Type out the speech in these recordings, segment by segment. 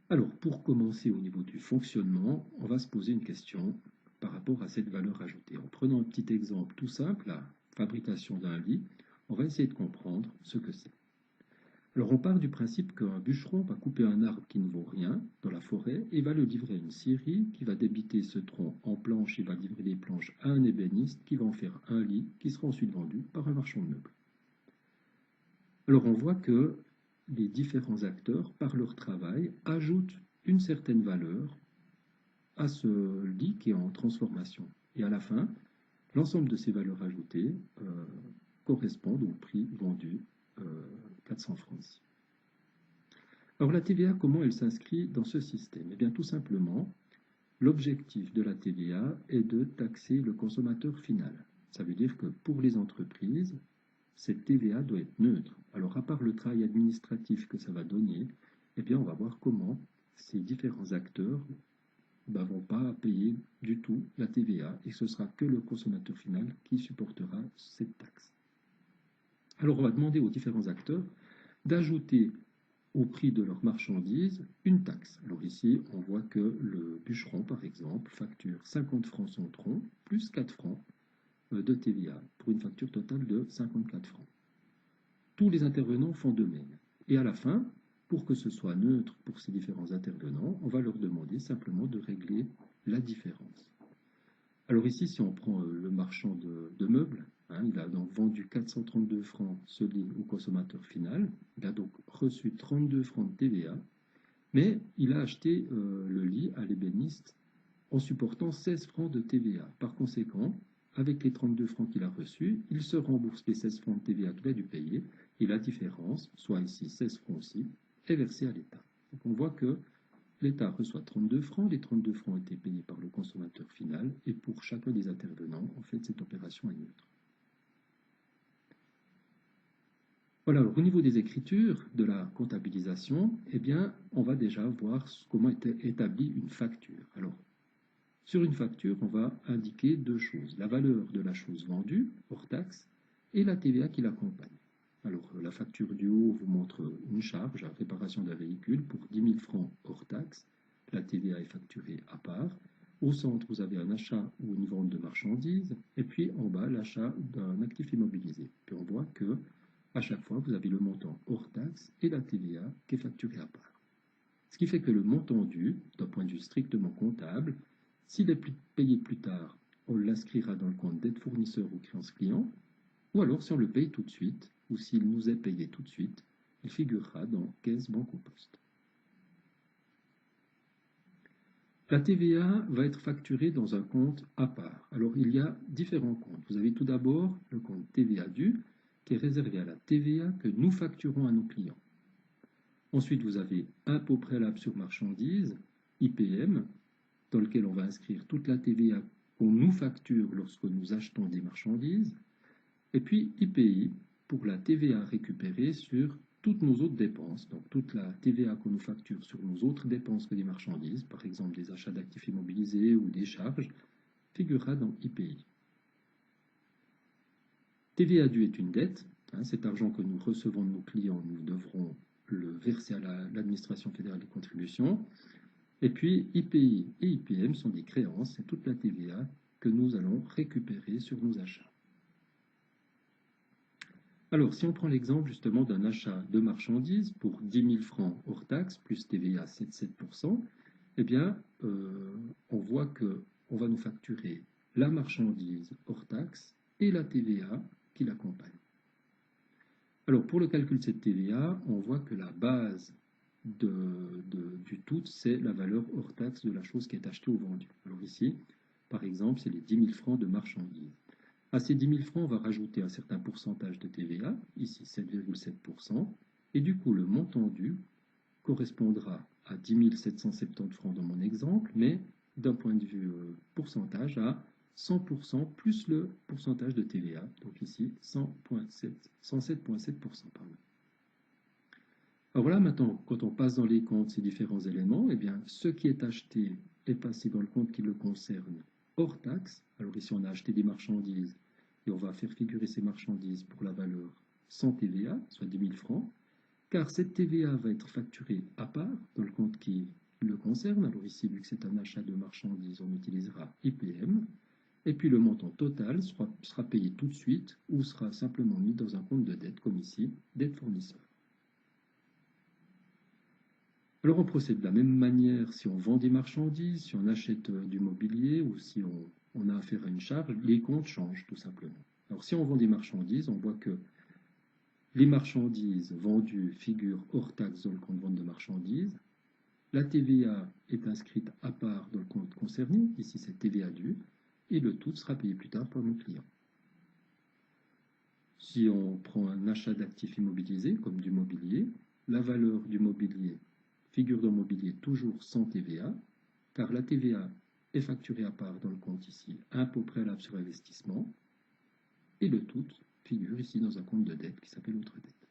Alors, pour commencer au niveau du fonctionnement, on va se poser une question par rapport à cette valeur ajoutée. En prenant un petit exemple tout simple, la fabrication d'un lit, on va essayer de comprendre ce que c'est. Alors, on part du principe qu'un bûcheron va couper un arbre qui ne vaut rien dans la forêt et va le livrer à une scierie qui va débiter ce tronc en planches et va livrer les planches à un ébéniste qui va en faire un lit qui sera ensuite vendu par un marchand de meubles. Alors, on voit que les différents acteurs, par leur travail, ajoutent une certaine valeur à ce lit qui est en transformation. Et à la fin, l'ensemble de ces valeurs ajoutées correspondent au prix vendu 400 francs ici. Alors la TVA, comment elle s'inscrit dans ce système? Eh bien tout simplement, l'objectif de la TVA est de taxer le consommateur final. Ça veut dire que pour les entreprises, cette TVA doit être neutre. Alors à part le travail administratif que ça va donner, eh bien on va voir comment ces différents acteurs ne vont pas payer du tout la TVA et ce sera que le consommateur final qui supportera cette taxe. Alors on va demander aux différents acteurs d'ajouter au prix de leurs marchandises une taxe. Alors ici, on voit que le bûcheron, par exemple, facture 50 francs son tronc plus 4 francs de TVA pour une facture totale de 54 francs. Tous les intervenants font de même. Et à la fin, pour que ce soit neutre pour ces différents intervenants, on va leur demander simplement de régler la différence. Alors ici, si on prend le marchand de meubles, il a donc vendu 432 francs ce lit au consommateur final, il a donc reçu 32 francs de TVA, mais il a acheté le lit à l'ébéniste en supportant 16 francs de TVA. Par conséquent, avec les 32 francs qu'il a reçus, il se rembourse les 16 francs de TVA qu'il a dû payer, et la différence, soit ici 16 francs aussi, est versée à l'État. Donc on voit que l'État reçoit 32 francs, les 32 francs ont été payés par le consommateur final, et pour chacun des intervenants, en fait, cette opération est neutre. Voilà, alors au niveau des écritures, de la comptabilisation, eh bien, on va déjà voir comment est établie une facture. Alors, sur une facture, on va indiquer deux choses, la valeur de la chose vendue, hors taxe, et la TVA qui l'accompagne. Alors, la facture du haut vous montre une charge à réparation d'un véhicule pour 10 000 francs hors taxe. La TVA est facturée à part. Au centre, vous avez un achat ou une vente de marchandises. Et puis, en bas, l'achat d'un actif immobilisé. Puis, on voit que à chaque fois, vous avez le montant hors taxe et la TVA qui est facturée à part. Ce qui fait que le montant dû, d'un point de vue strictement comptable, s'il est payé plus tard, on l'inscrira dans le compte d'aide fournisseur ou créance client, ou alors si on le paye tout de suite, ou s'il nous est payé tout de suite, il figurera dans caisse, banque ou poste. La TVA va être facturée dans un compte à part. Alors il y a différents comptes. Vous avez tout d'abord le compte TVA dû, qui est réservé à la TVA que nous facturons à nos clients. Ensuite, vous avez impôt préalable sur marchandises, IPM, dans lequel on va inscrire toute la TVA qu'on nous facture lorsque nous achetons des marchandises. Et puis IPI, pour la TVA récupérée sur toutes nos autres dépenses, donc toute la TVA qu'on nous facture sur nos autres dépenses que des marchandises, par exemple des achats d'actifs immobilisés ou des charges, figurera dans IPI. TVA due est une dette, cet argent que nous recevons de nos clients, nous devrons le verser à l'administration fédérale des contributions. Et puis IPI et IPM sont des créances, c'est toute la TVA que nous allons récupérer sur nos achats. Alors, si on prend l'exemple justement d'un achat de marchandises pour 10 000 francs hors taxe, plus TVA 7,7%, eh bien, on voit qu'on va nous facturer la marchandise hors taxe et la TVA qui l'accompagne. Alors, pour le calcul de cette TVA, on voit que la base du tout, c'est la valeur hors taxe de la chose qui est achetée ou vendue. Alors ici, par exemple, c'est les 10 000 francs de marchandises. À ces 10 000 francs, on va rajouter un certain pourcentage de TVA, ici 7,7%, et du coup, le montant dû correspondra à 10 770 francs dans mon exemple, mais d'un point de vue pourcentage, à 100% plus le pourcentage de TVA, donc ici 107,7%. Alors voilà, maintenant, quand on passe dans les comptes ces différents éléments, eh bien, ce qui est acheté est passé dans le compte qui le concerne hors taxe. Alors ici, on a acheté des marchandises et on va faire figurer ces marchandises pour la valeur sans TVA, soit 10 000 francs. car cette TVA va être facturée à part dans le compte qui le concerne. Alors ici, vu que c'est un achat de marchandises, on utilisera IPM. Et puis le montant total sera payé tout de suite ou sera simplement mis dans un compte de dette, comme ici, dette fournisseur. Alors on procède de la même manière si on vend des marchandises, si on achète du mobilier ou si on a affaire à une charge, les comptes changent tout simplement. Alors si on vend des marchandises, on voit que les marchandises vendues figurent hors taxe dans le compte de vente de marchandises. La TVA est inscrite à part dans le compte concerné, ici c'est TVA due, et le tout sera payé plus tard par nos clients. Si on prend un achat d'actifs immobilisés, comme du mobilier, la valeur du mobilier figure dans le mobilier toujours sans TVA, car la TVA est facturée à part dans le compte ici, impôt préalable sur investissement, et le tout figure ici dans un compte de dette qui s'appelle autre dette.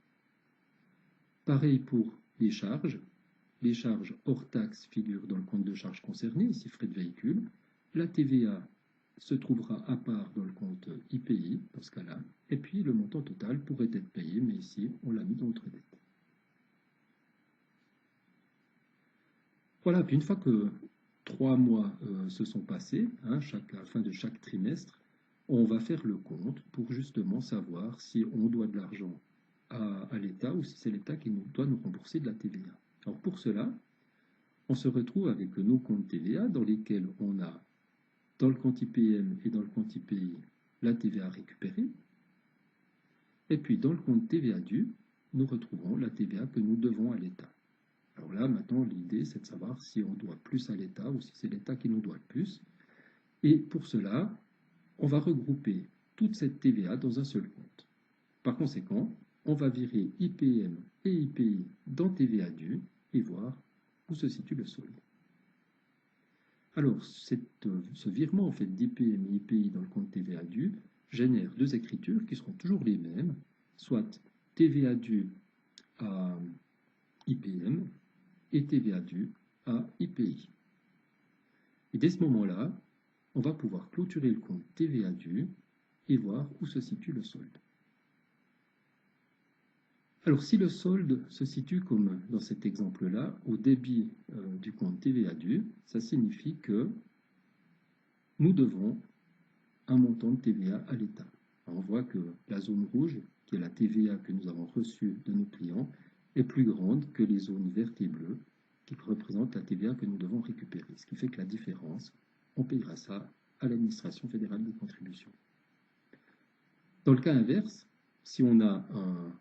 Pareil pour les charges. Les charges hors taxe figurent dans le compte de charges concerné, ici frais de véhicule. La TVA se trouvera à part dans le compte IPI, dans ce cas-là, et puis le montant total pourrait être payé, mais ici, on l'a mis dans autre dette. Voilà, puis une fois que 3 mois se sont passés, à la fin de chaque trimestre, on va faire le compte pour justement savoir si on doit de l'argent à l'État ou si c'est l'État qui doit nous rembourser de la TVA. Alors pour cela, on se retrouve avec nos comptes TVA dans lesquels on a dans le compte IPM et dans le compte IPI la TVA récupérée. Et puis dans le compte TVA dû, nous retrouvons la TVA que nous devons à l'État. Alors là, maintenant, l'idée, c'est de savoir si on doit plus à l'État ou si c'est l'État qui nous doit le plus. Et pour cela, on va regrouper toute cette TVA dans un seul compte. Par conséquent, on va virer IPM et IPI dans TVA dû et voir où se situe le solde. Alors, ce virement en fait, d'IPM et IPI dans le compte TVA dû génère deux écritures qui seront toujours les mêmes, soit TVA dû à IPM et TVA dû à IPI. Et dès ce moment-là, on va pouvoir clôturer le compte TVA dû et voir où se situe le solde. Alors, si le solde se situe, comme dans cet exemple-là, au débit du compte TVA dû, ça signifie que nous devons un montant de TVA à l'État. On voit que la zone rouge, qui est la TVA que nous avons reçue de nos clients, est plus grande que les zones vertes et bleues, qui représentent la TVA que nous devons récupérer. Ce qui fait que la différence, on payera ça à l'administration fédérale des contributions. Dans le cas inverse, si on a un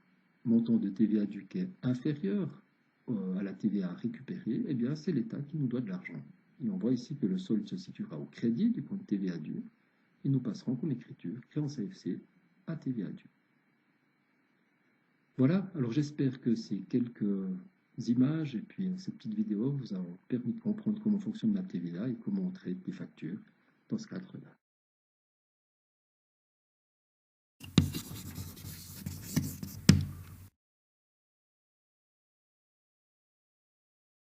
montant de TVA dû qui est inférieur à la TVA récupérée, eh bien c'est l'État qui nous doit de l'argent. Et on voit ici que le solde se situera au crédit du compte TVA dû, et nous passerons comme écriture créance AFC à TVA dû. Voilà, alors j'espère que ces quelques images et puis cette petite vidéo vous ont permis de comprendre comment fonctionne la TVA et comment on traite des factures dans ce cadre-là.